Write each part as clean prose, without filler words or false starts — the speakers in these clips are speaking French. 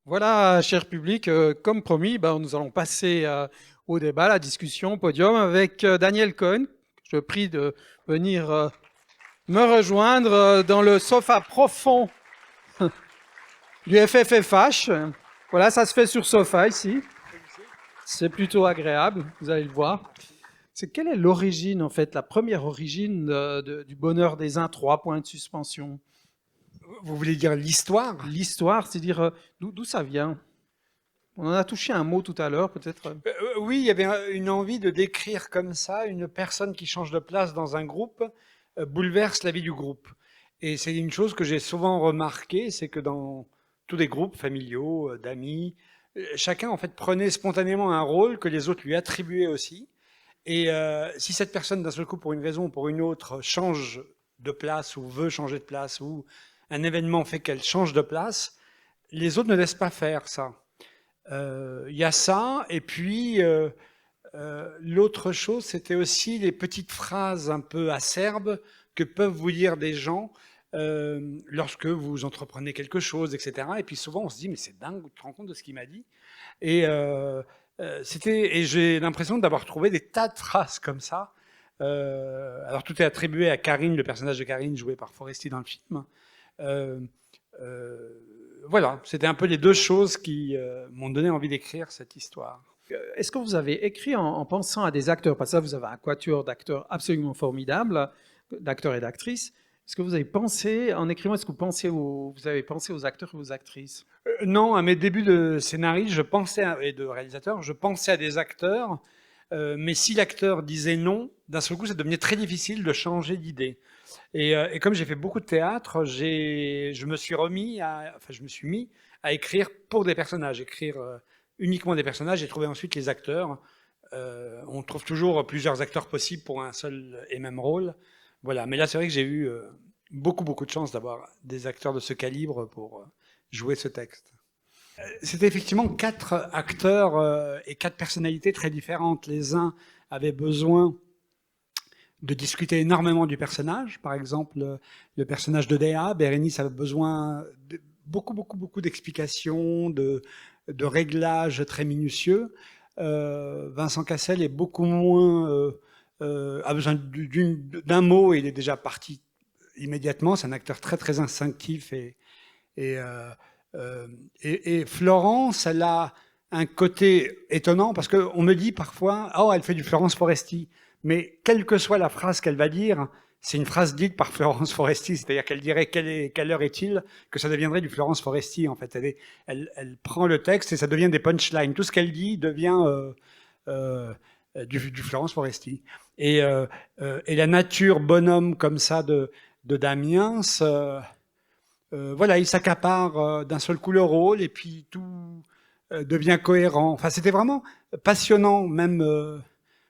Voilà, cher public, comme promis, nous allons passer au débat, à la discussion, au podium avec Daniel Cohen. Je prie de venir me rejoindre dans le sofa profond du FFFH. Voilà, ça se fait sur sofa ici. C'est plutôt agréable, vous allez le voir. Quelle est l'origine, en fait, la première origine du bonheur des uns, 3 points de suspension? Vous voulez dire l'histoire? L'histoire, c'est-à-dire d'où ça vient? On en a touché un mot tout à l'heure, peut-être. Oui, il y avait une envie de décrire comme ça une personne qui change de place dans un groupe bouleverse la vie du groupe. Et c'est une chose que j'ai souvent remarqué, c'est que dans tous les groupes familiaux, d'amis, chacun en fait prenait spontanément un rôle que les autres lui attribuaient aussi. Et si cette personne d'un seul coup, pour une raison ou pour une autre, change de place ou veut changer de place ou un événement fait qu'elle change de place, les autres ne laissent pas faire ça. Il y a ça, et puis l'autre chose, c'était aussi les petites phrases un peu acerbes que peuvent vous dire des gens lorsque vous entreprenez quelque chose, etc. Et puis souvent, on se dit, mais c'est dingue, tu te rends compte de ce qu'il m'a dit? Et, et j'ai l'impression d'avoir trouvé des tas de phrases comme ça. Alors tout est attribué à Karine, le personnage de Karine joué par Foresti dans le film. Euh, euh, voilà, c'était un peu les deux choses qui m'ont donné envie d'écrire cette histoire. Est-ce que vous avez écrit en pensant à des acteurs? Parce que ça, vous avez un quatuor d'acteurs absolument formidable, d'acteurs et d'actrices. Est-ce que vous avez pensé, en écrivant, est-ce que vous avez pensé aux acteurs et aux actrices? Non, à mes débuts de scénariste, et de réalisateur, je pensais à des acteurs, mais si l'acteur disait non, d'un seul coup, ça devenait très difficile de changer d'idée. Et comme j'ai fait beaucoup de théâtre, je me suis je me suis mis à écrire pour des personnages, écrire uniquement des personnages et trouver ensuite les acteurs. On trouve toujours plusieurs acteurs possibles pour un seul et même rôle. Voilà. Mais là, c'est vrai que j'ai eu beaucoup de chance d'avoir des acteurs de ce calibre pour jouer ce texte. C'était effectivement 4 acteurs et 4 personnalités très différentes. Les uns avaient besoin de discuter énormément du personnage. Par exemple, le personnage de Déa, Bérénice, avait besoin de beaucoup d'explications, de réglages très minutieux. Vincent Cassel est beaucoup moins a besoin d'un mot et il est déjà parti immédiatement. C'est un acteur très instinctif et, euh, et Florence, elle a un côté étonnant parce qu'on me dit parfois, oh, elle fait du Florence Foresti. Mais quelle que soit la phrase qu'elle va dire, c'est une phrase dite par Florence Foresti, c'est-à-dire qu'elle dirait quelle heure est-il, que ça deviendrait du Florence Foresti en fait. Elle prend le texte et ça devient des punchlines. Tout ce qu'elle dit devient du Florence Foresti. Et la nature bonhomme comme ça de Damiens, voilà, il s'accapare d'un seul coup le rôle et puis tout devient cohérent. Enfin, c'était vraiment passionnant, même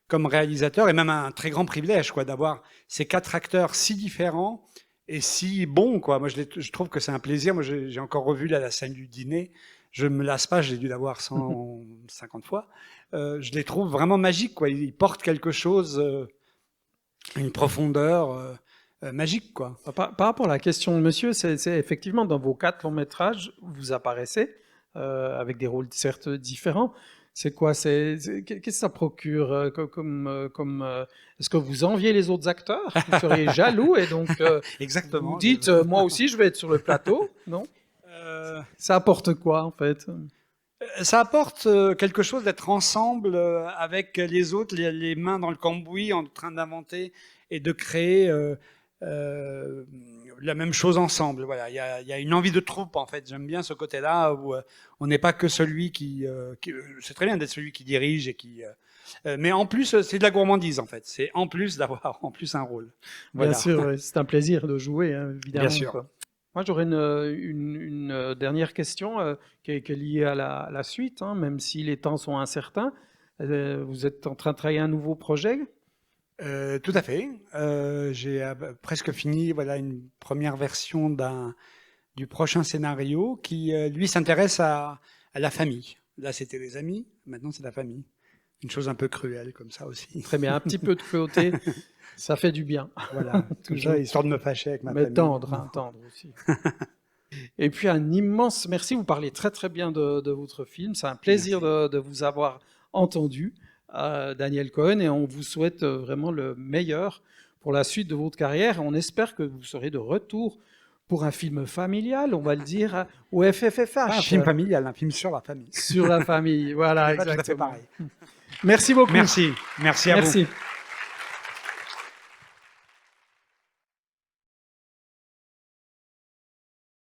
comme réalisateur, et même un très grand privilège, quoi, d'avoir ces 4 acteurs si différents et si bons, quoi. Moi, je trouve que c'est un plaisir. Moi, j'ai encore revu la scène du dîner. Je me lasse pas, j'ai dû la voir 150 fois. Je les trouve vraiment magiques, quoi. Ils portent quelque chose, une profondeur magique, quoi. Par rapport à la question de monsieur, c'est effectivement dans vos 4 longs métrages, vous apparaissez avec des rôles certes différents. C'est quoi? Qu'est-ce que ça procure est-ce que vous enviez les autres acteurs? Vous seriez jaloux et donc vous Exactement. dites moi aussi je vais être sur le plateau, non? Ça apporte quoi en fait? Ça apporte quelque chose d'être ensemble avec les autres, les mains dans le cambouis, en train d'inventer et de créer la même chose ensemble. Voilà, il y a une envie de troupe en fait. J'aime bien ce côté-là où on n'est pas que celui qui c'est très bien d'être celui qui dirige et mais en plus c'est de la gourmandise en fait. C'est en plus d'avoir en plus un rôle. Bien Voilà. sûr, ouais, c'est un plaisir de jouer, hein, Bien évidemment, sûr. quoi. Moi, j'aurais une dernière question qui est liée à la suite, hein, même si les temps sont incertains. Vous êtes en train de travailler un nouveau projet? Tout à fait. J'ai presque fini voilà, une première version du prochain scénario qui, lui, s'intéresse à la famille. Là, c'était les amis, maintenant c'est la famille. Une chose un peu cruelle comme ça aussi. Très bien, un petit peu de cruauté, ça fait du bien. Voilà, tout Toujours. ça, histoire de me fâcher avec ma Mais famille. tendre, hein, tendre aussi. Et puis un immense merci, vous parlez très très bien de votre film, c'est un plaisir de vous avoir entendu, Daniel Cohen, et on vous souhaite vraiment le meilleur pour la suite de votre carrière. On espère que vous serez de retour pour un film familial, on va le dire, au FFFH. Pas un film familial, un film sur la famille. Sur la famille, voilà, Pas tout à fait exactement. pareil. Merci beaucoup. Merci à vous. Merci.